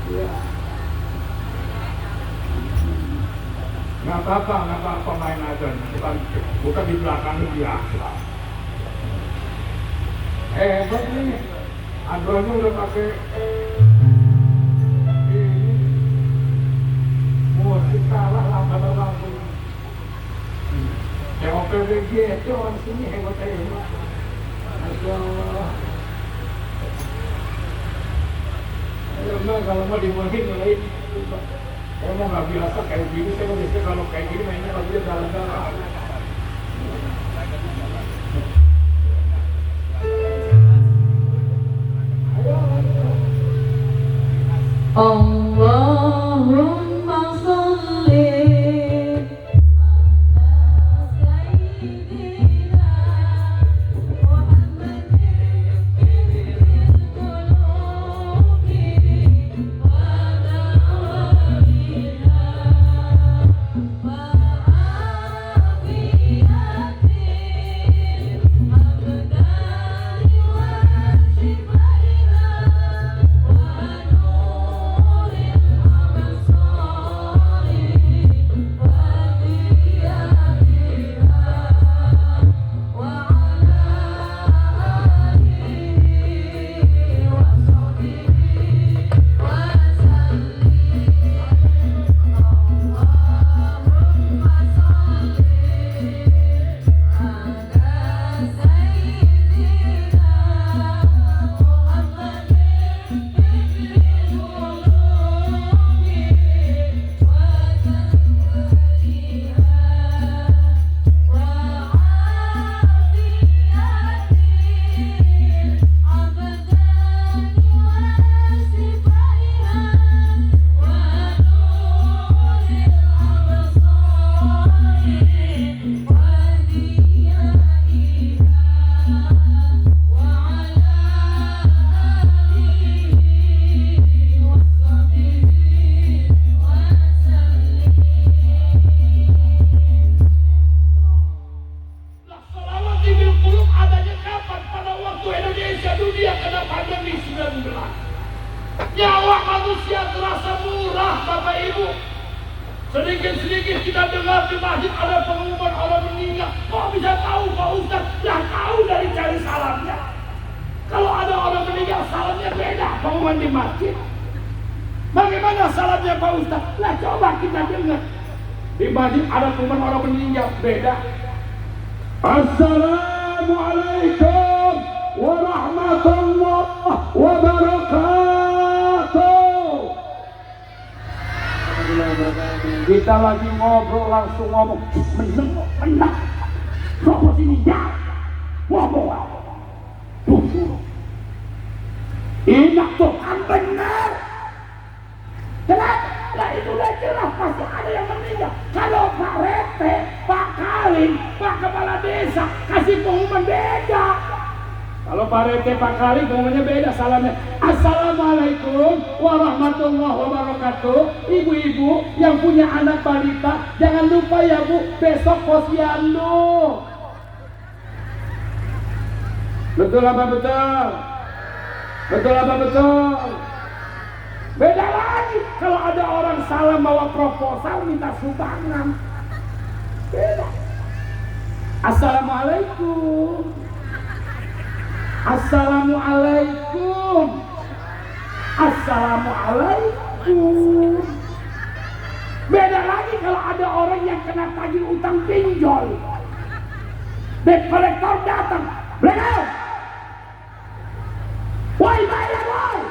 Ya. Nggak apa-apa main aja, bukan di belakang biasa. Hebat nih, Andronya udah pakai ini musik kalah lampu. OPWG itu orang sini hebat. Masya Allah. Kalau mau dimulai mulai. Saya mau nggak biasa kayak gini, saya mau biasa kalau kayak gini mainnya kalau dia jalan-jalan. Allahumma sholli Nyawa manusia terasa murah, Bapak Ibu. Sedikit-sedikit kita dengar di masjid ada pengumuman orang meninggal. Kok bisa tahu Pak Ustaz? Lah tahu dari cari salamnya. Kalau ada orang meninggal salamnya beda pengumuman di masjid. Bagaimana salamnya Pak Ustaz? Lah coba kita dengar. Di masjid ada pengumuman orang meninggal beda. Assalamualaikum warahmatullahi wabarakatuh. Kita lagi ngobrol langsung ngomong menang Sopo sini ya ngomong tuh enak tuh kan benar jelas lah, itu udah jelas pasti ada yang meninggal. Kalau Pak RT, Pak Kalim, Pak Kepala Desa kasih pengumuman beda. Kalau Pak RT, Pak Kalim pengumumannya beda salamnya. Assalamualaikum warahmatullahi wabarakatuh. Ibu-ibu yang punya anak balita, jangan lupa ya Bu, besok posyandu. Betul apa betul? Betul apa betul? Beda lagi kalau ada orang salam bawa proposal minta sumbangan. Beda. Assalamualaikum. Assalamualaikum. Assalamualaikum. Beda lagi kalau ada orang yang kena tagih utang pinjol. Debt collector datang. Blengar. Woi bayar woi.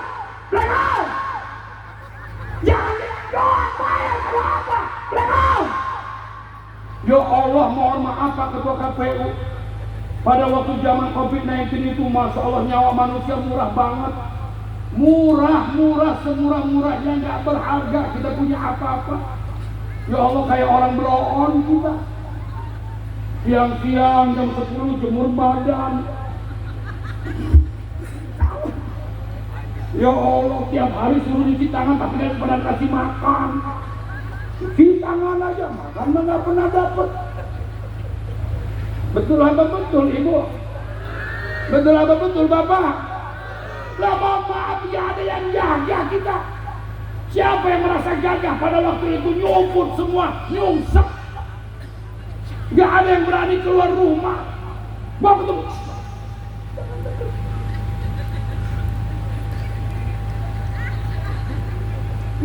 Blengar. Jangan doang bayar kalau apa. Blengar. Ya Allah, mohon maaf Pak Ketua KPU. Pada waktu zaman COVID-19 itu, Masya Allah, nyawa manusia murah banget. Murah, semurah-murahnya, nggak berharga. Kita punya apa-apa. Ya Allah, kayak orang beroon kita. Siang-siang jam 10 jemur badan. Ya Allah, tiap hari suruh cuci tangan tapi nggak pernah kasih makan. Cuci tangan aja, makan nggak pernah dapet. Betul apa betul Ibu? Betul apa betul Bapak? Lah maaf ya, ada yang jaga kita. Siapa yang merasa gagah pada waktu itu nyumput semua, nyungsep. Gak ada yang berani keluar rumah. Waktu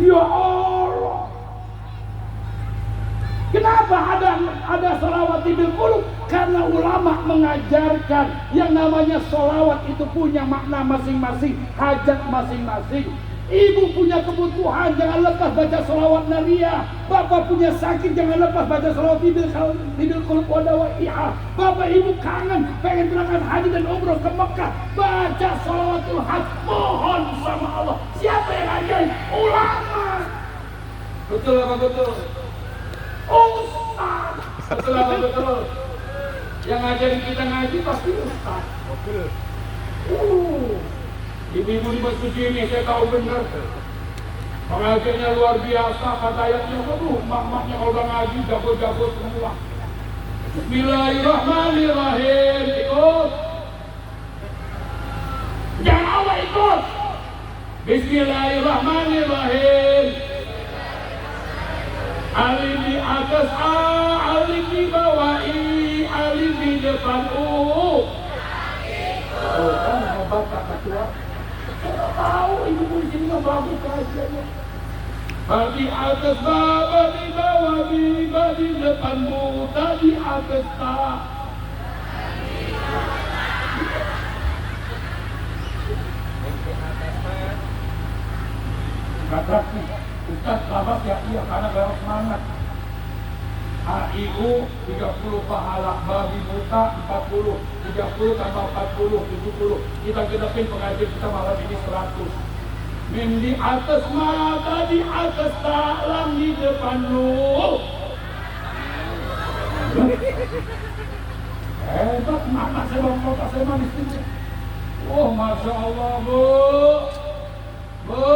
ya Allah. Kenapa ada sholawat Tibil Qulub? Karena ulama mengajarkan yang namanya sholawat itu punya makna masing-masing, hajat masing-masing. Ibu punya kebutuhan, jangan lepas baca sholawat nariyah. Bapak punya sakit, jangan lepas baca sholawat Tibil Qulub wa dawaiha. Bapak ibu kangen, pengen berangkat haji dan umroh ke Mekah, baca sholawatul hajj, mohon sama Allah. Siapa yang ngajarin? Ulama. Betul apa betul? Ustaz. Betul apa betul? Yang ngajarin kita ngaji pasti Ustaz. Betul. Ibu-ibu di masjid ini saya tahu benar. Pengajiannya luar biasa, kata ayatnya, waduh, mak-maknya kalau udah ngaji jago-jago semua. Bismillahirrahmanirrahim. Ikut. Jangan Allah ikut. Bismillahirrahmanirrahim. Alif di atas A, alif di bawah I, alif di depan U. Oh, kan hebat kata tua. Saya tahu ibu di sini nggak bagus kajiannya. Di atas bawah, di bawah, di depan Bu, di atas tak. Kata Ustaz selamat ya, iya karena gak semangat. AIU 30 pahala, babi buta 40, 30 tambah 40, 70. Kita genepin pengajian kita malam ini 100. Mim di atas mata, di atas talang, di depan lu. Hebat, mana saya bawa kota saya manis ini. Oh Masya Allah Bu. Bu,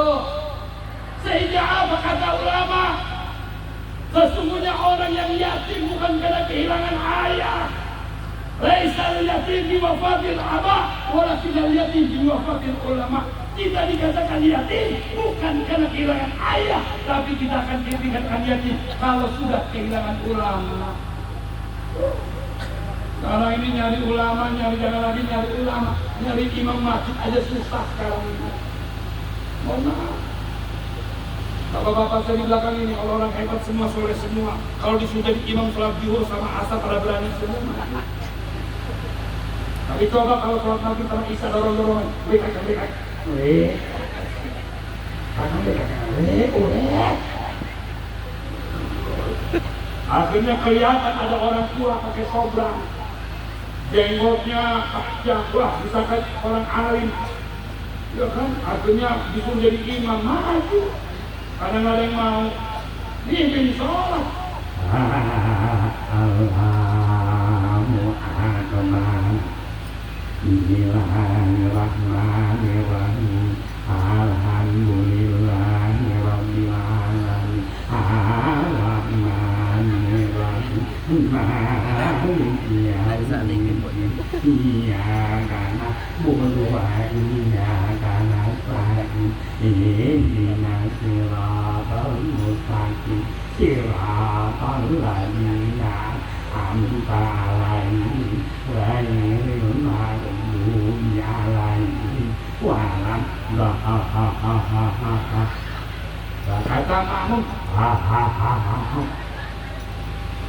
sehingga apa kata ulama? Sesungguhnya orang yang yatim bukan karena kehilangan ayah. Laisal yatim biwafatil abah, walakinal yatim biwafatil ulama. Kita dikatakan yatim bukan karena kehilangan ayah, tapi kita akan dikatakan yatim kalau sudah kehilangan ulama. Sekarang ini nyari ulama, nyari jangan lagi nyari ulama, nyari imam masjid aja susah sekarang ini. Mohon maaf. Bapak-bapak saya di belakang ini, kalau orang hebat semua, soleh semua. Kalau disuruh jadi imam sholat zuhur sama asar pada berani semua. Tapi coba kalau sholat maghrib sama isya dorong-dorongan, bekat. Akhirnya kelihatan ada orang tua pakai sobrang, jenggotnya panjang, wah misalkan orang alim, ya kan? Akhirnya disuruh jadi imam, maju. Karena nggak ada yang mau mimpin sholat. Allahu akbar. Bismillahirrahmanirrahim. Alhamdulillahirabbil alamin. Arrahmanirrahim. Maliki yaumiddin. Iyyaka na'budu wa iyyaka nasta'in. Ihdinas siratal mustaqim. Siratal ladzina an'amta 'alaihim ghairil maghdubi 'alaihim waladdallin. Kata makmum,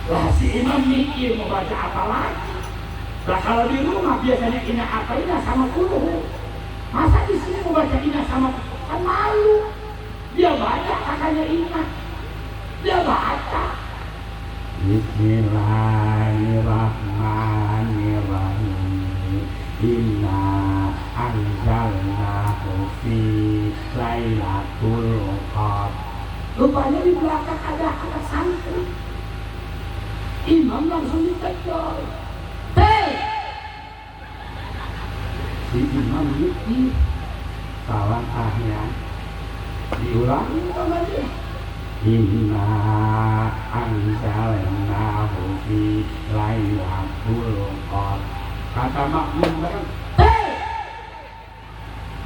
lah si imam mikir mau baca apa lagi. Lah kalau di rumah biasanya ina apa ina sama kuluhu. Masa di sini mau baca ina sama kan malu. Dia baca kakaknya ina. Dia baca. Bismillahirrahmanirrahim. Inna anzalnahu fi lailatul qadr. Rupanya di belakang ada anak santri. Imam langsung ditegur. Si imam itu salah ahnya diulangi sama dia. Inna anzalnahu fi lailatul qadr. Kata makmum kan,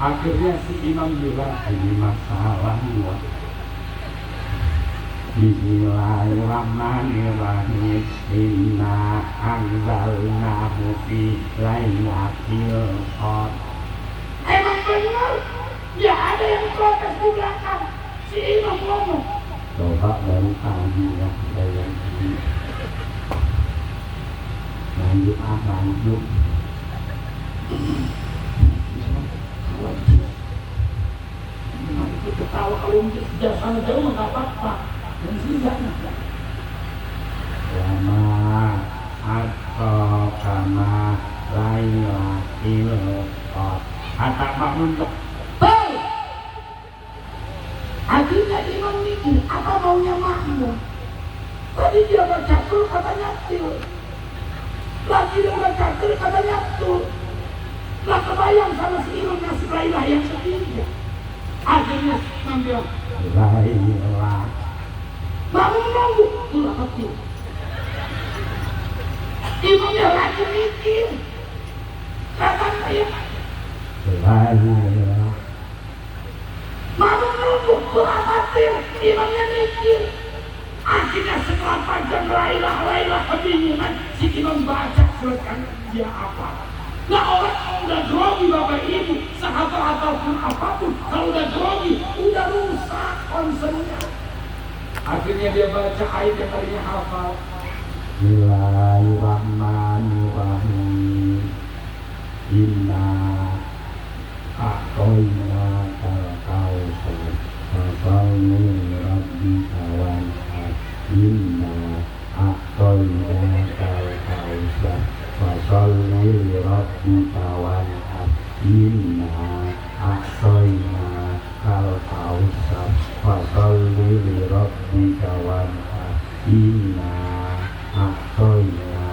akhirnya si imam bilang ini masalah gua. Bismillahirrahmanirrahim. Inna anzalnahu fi lailatul qadr. Emang benar? Ya ada yang protes di belakang. Si imam ngomong. Coba dari tadi ya saya ini. Lanjut lanjut. Itu ketawa kalau sejauh sana jauh nggak apa-apa. Dan sini nggak. Wama atau kama lailatul qadr. Kata Pak Muntuk. Akhirnya imam mikir apa maunya makmum. Tadi dia baca tul katanya til. Lagi dia baca tul katanya tul. Lah kebayang sama si imam ngasih lailah yang ketiga. Akhirnya imam bilang lailah. Makmum nunggu tul kecil. Imamnya lagi mikir. Katanya lailah. Makmum nunggu tul kecil. Imamnya mikir. Akhirnya setelah panjang lailah kebingungan si imam baca surat dia apa. Nah orang udah grogi bapak ibu, sehafal ataupun apapun, kalau udah grogi, udah rusak konsennya. Akhirnya dia baca ayat yang tadinya hafal. Bismillahirrahmanirrahim. Inna a'toina kal-kautsar fasalli rabbika wanhar. Inna a'toina kal-kautsar fasalli rabbika wanhar. Inna a'toina kal-kautsar fasalli rabbika wanhar. Inna a'toina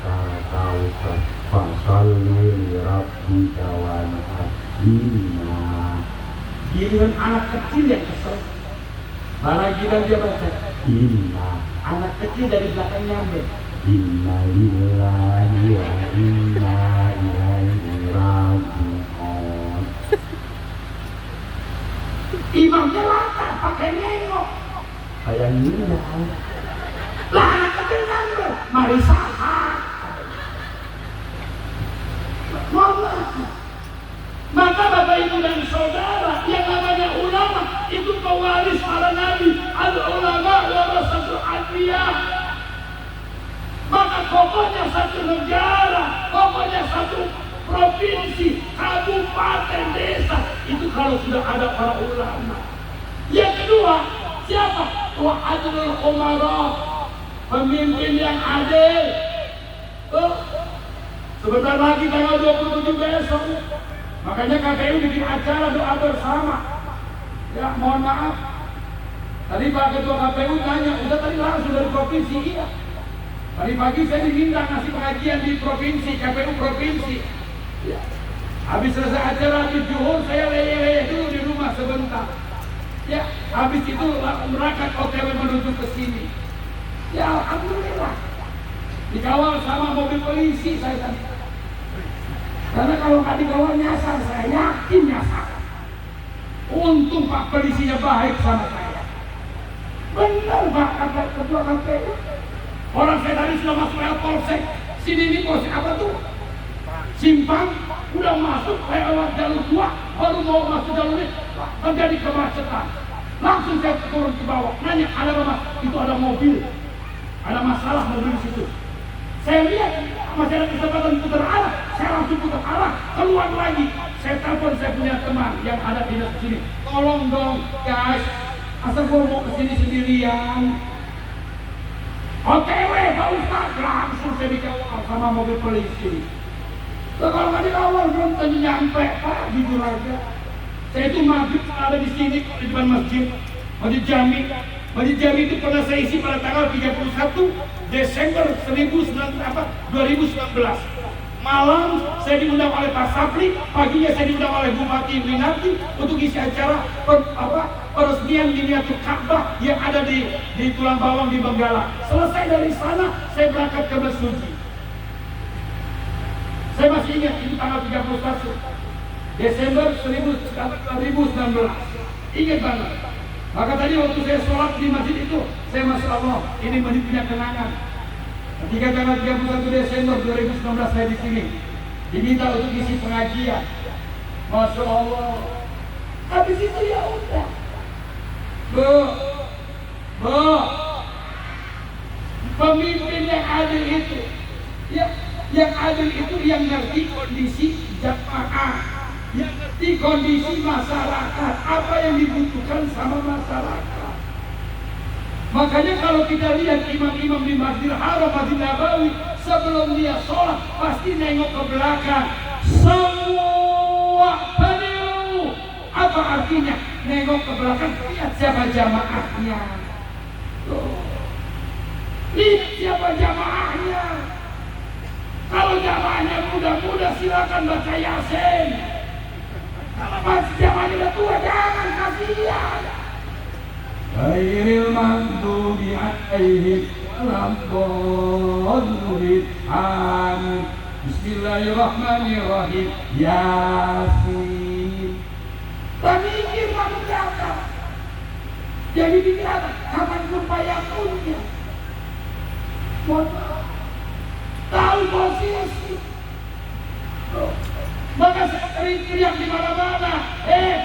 kal-kautsar fasalli rabbika wanhar. Inna. Giliran anak kecil yang kesel. Malah giliran dia baca inna. Anak kecil dari belakang nyampe inna lillahi wa inna ilaihi raji'un. Imamnya latar pakai nengok kayak gini. Lah anak kecil nyampe mari sahat. Maka bapak ibu dan saudara yang namanya ulama itu pewaris para nabi. Al-ulama warasatul anbiya. Maka pokoknya satu negara, pokoknya satu provinsi, kabupaten, desa itu kalau sudah ada para ulama. Yang kedua, siapa? Wa'adul umara, pemimpin yang adil. Sebentar lagi tanggal 27 besok. Makanya KPU bikin acara doa bersama. Ya mohon maaf. Tadi Pak Ketua KPU tanya, udah tadi langsung dari provinsi. Iya. Tadi pagi saya diminta ngasih pengajian di provinsi, KPU provinsi. Ya. Habis selesai acara di Johor, saya leyeh-leyeh dulu di rumah sebentar. Ya, habis itu merakat OTW menuju ke sini. Ya alhamdulillah. Dikawal sama mobil polisi saya tadi. Karena kalau nggak dikawal nyasar, saya yakin nyasar. Untung Pak polisinya baik sama saya. Benar Pak kata Ketua KPU. Orang saya tadi sudah masuk Polsek. Sini ini Polsek apa tuh? Simpang. Udah masuk lewat jalur 2, baru mau masuk jalur ini terjadi kemacetan. Langsung saya turun ke bawah. Nanya ada apa Mas? Itu ada mobil. Ada masalah mobil di situ. Saya lihat masih ada kesempatan putar arah, saya langsung putar arah, keluar lagi. Saya telepon saya punya teman yang ada di sini. Tolong dong guys, asal gua mau kesini sendirian. OTW Pak Ustaz, langsung saya dikawal sama mobil polisi. Kalau nggak dikawal belum tentu nyampe Pak, jujur aja. Saya itu maghrib ada di sini di depan masjid, Masjid Jami. Masjid Jami itu pernah saya isi pada tanggal 31 Desember 2019. Malam saya diundang oleh Pak Sapri, paginya saya diundang oleh Bupati Winarti untuk isi acara peresmian miniatur Ka'bah yang ada di Tulang Bawang di Benggala. Selesai dari sana saya berangkat ke Mesuji. Saya masih ingat itu tanggal 31 Desember 2019. Ingat banget. Maka tadi waktu saya sholat di masjid itu, saya Masya Allah, ini masjid punya kenangan. Ketika tanggal 31 Desember 2019 saya di sini, diminta untuk isi pengajian. Masya Allah. Habis itu ya udah. Pemimpin yang adil itu, yang adil itu yang ngerti kondisi jamaah, yang ngerti kondisi masyarakat, apa yang dibutuhkan sama masyarakat. Makanya kalau kita lihat imam-imam di Masjidil Haram, Masjid Nabawi, sebelum dia sholat pasti nengok ke belakang. Semua badiru. Apa artinya? Nengok ke belakang, lihat siapa jamaahnya. Lihat siapa jamaahnya. Kalau jamaahnya muda-muda silakan baca Yasin. Kalau masih jamaahnya udah tua jangan, kasihan. Ghairil maghdubi 'alaihim waladdallin. Amin. Bismillahirrahmanirrahim. Yasin. Tak mikir kamu belakang. Jadi pikir apa? Kapan payakunnya? Tahu posisi. Maka saya teriak di mana-mana.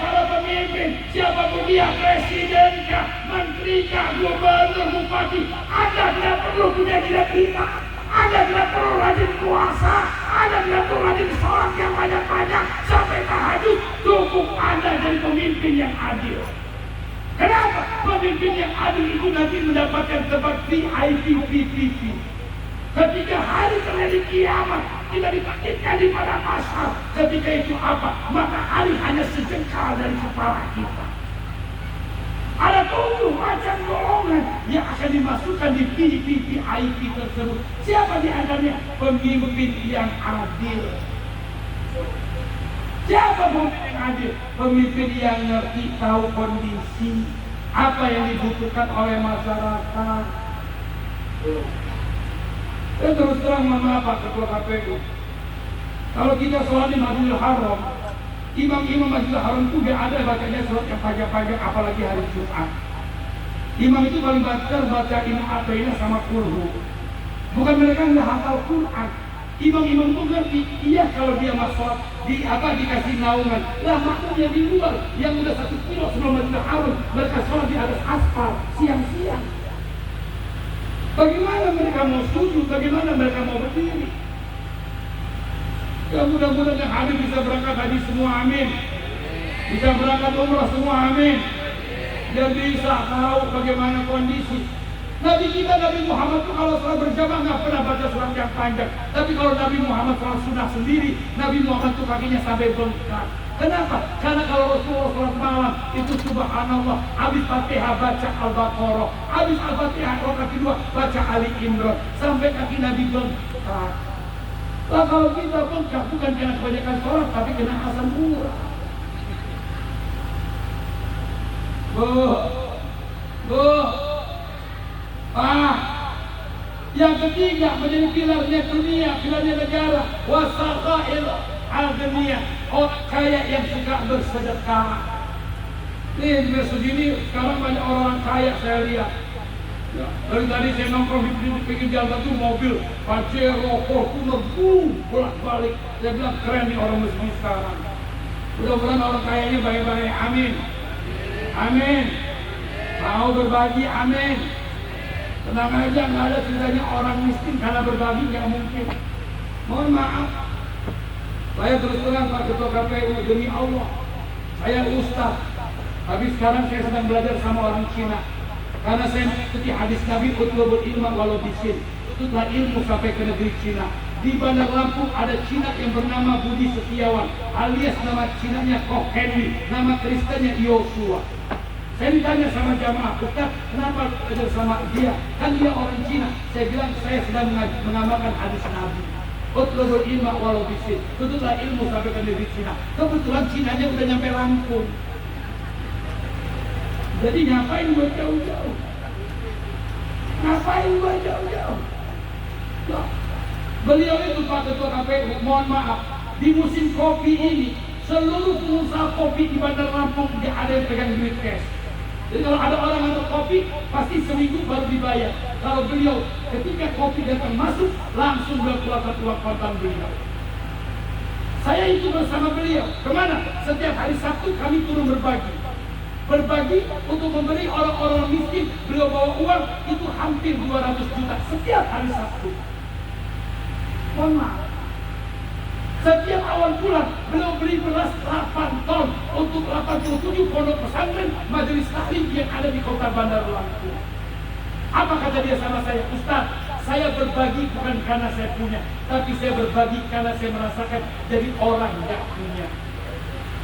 Para pemimpin, siapapun dia, presiden kah, menteri kah, gubernur, bupati, Anda tidak perlu punya cita-cita. Anda tidak perlu rajin puasa. Anda tidak perlu rajin sholat yang banyak-banyak sampai tahajud. Cukup Anda jadi pemimpin yang adil. Kenapa? Pemimpin yang adil itu nanti mendapatkan tempat VIP. Ketika hari terjadi kiamat, kita dibangkitkan di padang mahsyar. Ketika itu apa? Maka hari hanya sejengkal dari kepala kita. Ada 7 macam golongan yang akan dimasukkan di VIP tersebut. Siapa di antaranya? Pemimpin yang adil. Siapa pemimpin yang adil? Pemimpin yang ngerti, tahu kondisi apa yang dibutuhkan oleh masyarakat. Dan terus terang maaf Pak Ketua KPU, kalau kita sholat di Masjidil Haram, imam-imam Masjidil Haram itu gak ada bacanya sholat yang panjang-panjang, apalagi hari Jumat. Imam itu paling baca Inna A'taina sama Qur'an. Bukan mereka nggak hafal Quran. Imam-imam itu ngerti, iya kalau dia masuk dikasih naungan. Lah makmumnya di luar yang udah 1 kilo sebelum Masjidil Haram, mereka sholat di atas aspal siang-siang. Bagaimana mereka mau sujud? Bagaimana mereka mau berdiri? Ya mudah-mudahan yang hadir bisa berangkat haji semua, amin. Bisa berangkat umrah semua, amin. Dan bisa tahu bagaimana kondisi. Nabi kita, Nabi Muhammad itu kalau salat berjamaah nggak pernah baca surat yang panjang. Tapi kalau Nabi Muhammad salat sunnah sendiri, Nabi Muhammad itu kakinya sampai bengkak. Kenapa? Karena kalau Rasulullah salat malam itu subhanallah, habis Fatihah baca Al-Baqarah, habis Al-Fatihah rakaat kedua baca Ali Imran, sampai kaki Nabi bengkak. Nah, kalau kita bengkak bukan karena kebanyakan sholat, tapi kena asam urat. Yang ketiga menjadi pilarnya dunia, pilarnya negara. Wasaqail al-dunia, orang kaya yang suka bersedekah. Nih di Mesir ini sekarang banyak orang kaya saya lihat. Ya, dari tadi saya nongkrong di pinggir jalan itu mobil Pajero, Fortuner, bolak-balik. Saya bilang keren nih orang Mesir sekarang. Mudah-mudahan orang kayanya baik-baik, amin. Amin. Mau berbagi, amin. Tenang aja, nggak ada ceritanya orang miskin karena berbagi, nggak mungkin. Mohon maaf, saya terus terang Pak Ketua KPU, demi Allah, saya Ustaz, tapi sekarang saya sedang belajar sama orang Cina. Karena saya mengikuti hadis Nabi, utlubul ilma walau bisin, tutuplah ilmu sampai ke negeri Cina. Di Bandar Lampung ada Cina yang bernama Budi Setiawan, alias nama Cinanya Kok Henry, nama Kristennya Yosua. Saya ditanya sama jamaah, Ustaz, kenapa belajar sama dia? Kan dia orang Cina. Saya bilang, saya sedang mengamalkan hadis Nabi. Utlubul ilma walau bisin, tutuplah ilmu sampai ke negeri Cina. Kebetulan Cinanya udah nyampe Lampung. Jadi ngapain buat jauh-jauh? Ngapain buat jauh-jauh? Loh, beliau itu Pak Ketua KPU, mohon maaf, di musim kopi ini seluruh pengusaha kopi di Bandar Lampung dia ada yang pegang duit cash. Jadi kalau ada orang ngantar kopi, pasti seminggu baru dibayar. Kalau beliau ketika kopi datang masuk, langsung dia keluarkan uang kontan beliau. Saya itu bersama beliau. Kemana? Setiap hari Sabtu kami turun berbagi. Berbagi untuk memberi orang-orang miskin. Beliau bawa uang itu hampir 200 juta setiap hari Sabtu. Mohon maaf. Setiap awal bulan beliau beli beras 8 ton untuk 87 pondok pesantren majelis taklim yang ada di kota Bandar Lampung. Apa kata dia sama saya? Ustaz, saya berbagi bukan karena saya punya, tapi saya berbagi karena saya merasakan jadi orang yang punya.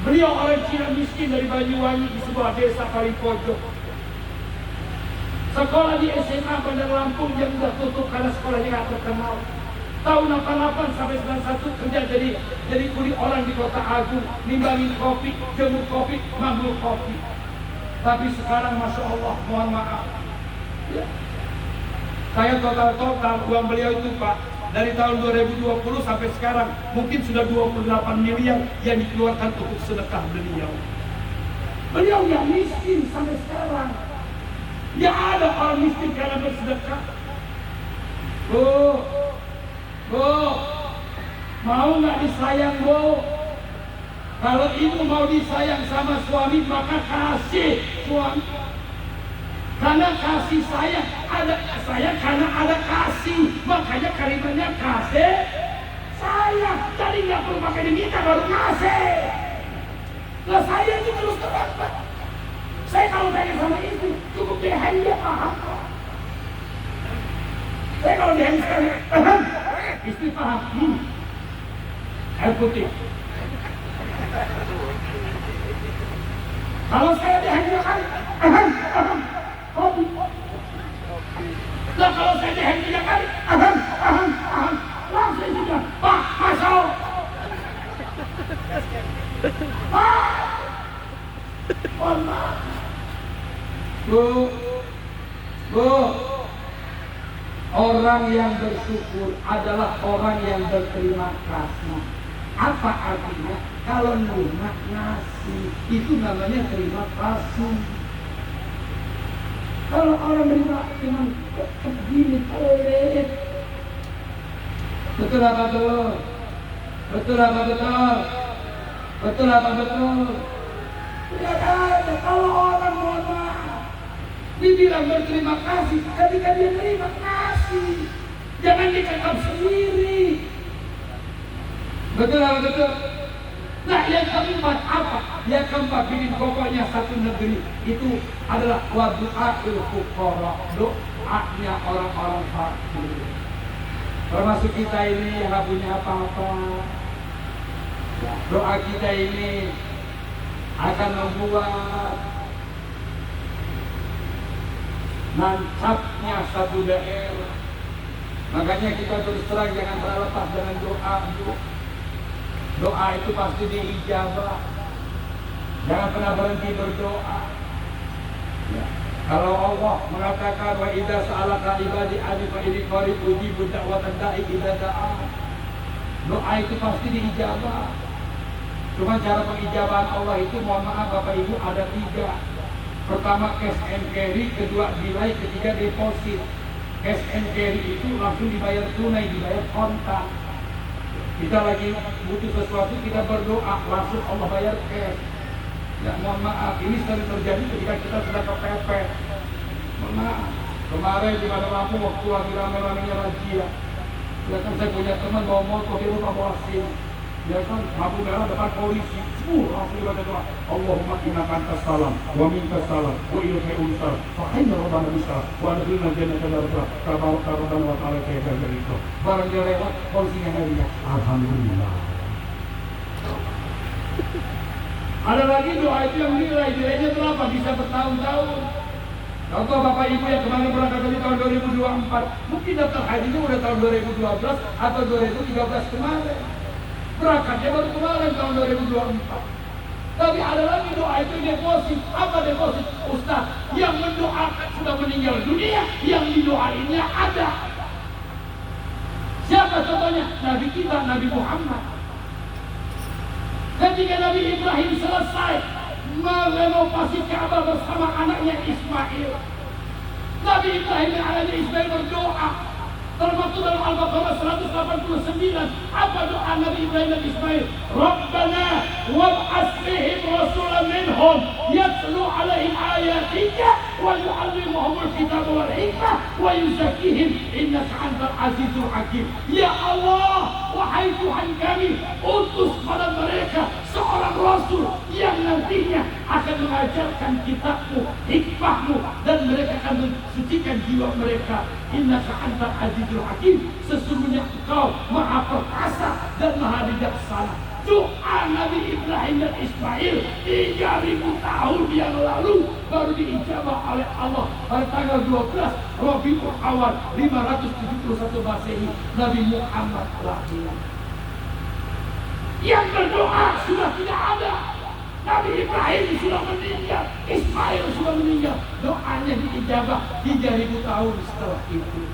Beliau orang Cina miskin dari Banyuwangi di sebuah desa paling pojok. Sekolah di SMA Bandar Lampung yang sudah tutup karena sekolahnya nggak terkenal. Tahun 88 sampai 91 kerja jadi kuli orang di Kota Agung, nimbangin kopi, jemur kopi, mampu kopi. Tapi sekarang Masya Allah, mohon maaf. Ya. Saya total uang beliau itu Pak, dari tahun 2020 sampai sekarang mungkin sudah 28 miliar yang dikeluarkan untuk sedekah beliau. Beliau yang miskin sampai sekarang. Ya ada orang miskin karena bersedekah. Bu, mau nggak disayang Bu? Kalau ibu mau disayang sama suami maka kasih suami. Karena kasih sayang ada sayang karena ada kasih, makanya kalimatnya kasih sayang. Jadi nggak perlu pakai diminta baru kasih. Lah saya itu terus terang Pak. Saya kalau tanya sama ibu cukup dia paham. Saya kalau dia sekali, istri paham. Air putih. Kalau saya dihanya kali, kopi. Nah kalau saya dihanya 3 kali, langsung juga, Pak, masuk. Pak, mohon maaf. Bu, orang yang bersyukur adalah orang yang berterima kasih. Apa artinya? Kalau nikmat ngasih, itu namanya terima kasih. Kalau orang terima cuma begini, pelit. Betul apa betul? Betul apa betul? Betul apa betul? Tidak ada. Kalau orang mohon maaf, dibilang berterima kasih, ketika dia terima kasih, jangan dikekang sendiri. Betul apa betul? Nah yang keempat apa? Yang keempat bikin pokoknya satu negeri itu adalah wadu'atul fuqara, doanya orang-orang fakir. Termasuk kita ini yang gak punya apa-apa. Doa kita ini akan membuat nancapnya satu daerah. Makanya kita terus terang jangan terlepas dengan doa. Doa itu pasti diijabah. Jangan pernah berhenti berdoa. Ya. Kalau Allah mengatakan wa idza sa'alaka ibadi anni fa inni qarib ujibu da'watad da'i idza da'a. Doa itu pasti diijabah. Cuma cara pengijabahan Allah itu mohon maaf Bapak Ibu ada 3. Pertama cash and carry, kedua delay, ketiga deposit. Cash and carry itu langsung dibayar tunai, dibayar kontak. Kita lagi butuh sesuatu, kita berdoa, langsung Allah bayar cash. Ya mohon maaf, ini sering terjadi ketika kita sudah kepepet. Mohon maaf, kemarin di Bandar Lampung waktu lagi rame-ramenya razia. Ya kan saya punya teman bawa motor, dia lupa bawa SIM. Ya kan, lampu merah depan polisi. Langsung dibaca doa. Allahumma innaka antas salam, wa minkas salam, wa ilaika unsal. Fa inna rabbana bisal, wa adkhilna jannata darra, tabaraka rabbana wa ta'ala kaya itu. Barang dia lewat, polisinya ngeliat. Alhamdulillah. Ada lagi doa itu yang nilainya berapa? Bisa bertahun-tahun. Contoh Bapak Ibu yang kemarin berangkat dari tahun 2024, mungkin daftar hajinya udah tahun 2012 atau 2013 kemarin. Berangkatnya baru kemarin tahun 2024. Tapi ada lagi doa itu deposit. Apa deposit? Ustaz, yang mendoakan sudah meninggal dunia, yang didoainnya ada. Siapa contohnya? Nabi kita, Nabi Muhammad. Ketika Nabi Ibrahim selesai merenovasi Ka'bah bersama anaknya Ismail. Nabi Ibrahim alaihi Ismail berdoa, termasuk dalam Al-Baqarah 189. Apa doa Nabi Ibrahim dan Ismail? Rabbana wab'ats fihim rasulan minhum yatlu 'alaihim ayatika wa yu'allimuhumul kitaba wal hikmah wa yuzakkihim innaka antal azizul hakim. Ya Allah, wahai Tuhan kami, utus pada mereka seorang rasul yang nantinya akan mengajarkan kitabmu, hikmahmu, dan mereka akan mensucikan jiwa mereka. Innaka antal azizul hakim, sesungguhnya engkau maha perkasa dan maha bijaksana. Doa Nabi Ibrahim dan Ismail 3000 tahun yang lalu baru diijabah oleh Allah pada tanggal 12 Rabiul Awal 571 Masehi. Nabi Muhammad lahir. Yang berdoa sudah tidak ada. Nabi Ibrahim sudah meninggal, Ismail sudah meninggal. Doanya diijabah 3000 tahun setelah itu.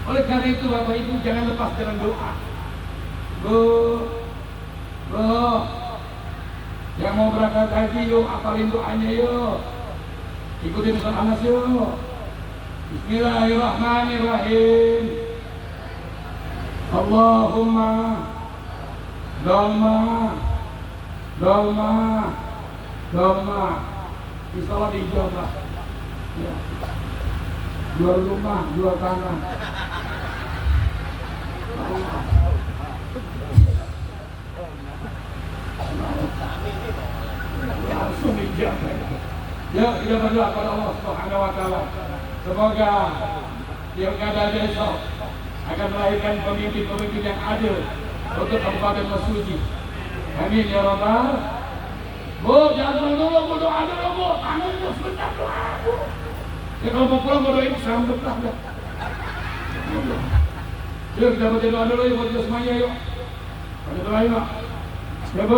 Oleh karena itu Bapak Ibu, jangan lepas jalan doa. Yang mau berangkat haji yuk, apalin doanya yuk. Ikutin Ustaz Anas yuk. Bismillahirrahmanirrahim. Allahumma Doma Insyaallah dijawab. Ya. Jual rumah, jual tanah. Langsung dijawab. Ya, kita berdoa kepada Allah Subhanahu wa taala. Semoga pilkada besok akan melahirkan pemimpin-pemimpin yang adil untuk Kabupaten Mesuji. Amin ya Rabbal. Bu, jangan dulu, Bu, doa dulu, Bu. Tangan Bu, sebentar doa, Bu. Ya kalau mau pulang, mau doain sambut lah. Yuk kita baca doa dulu yuk buat kita semuanya yuk. Baca doa yuk. Ya Bu.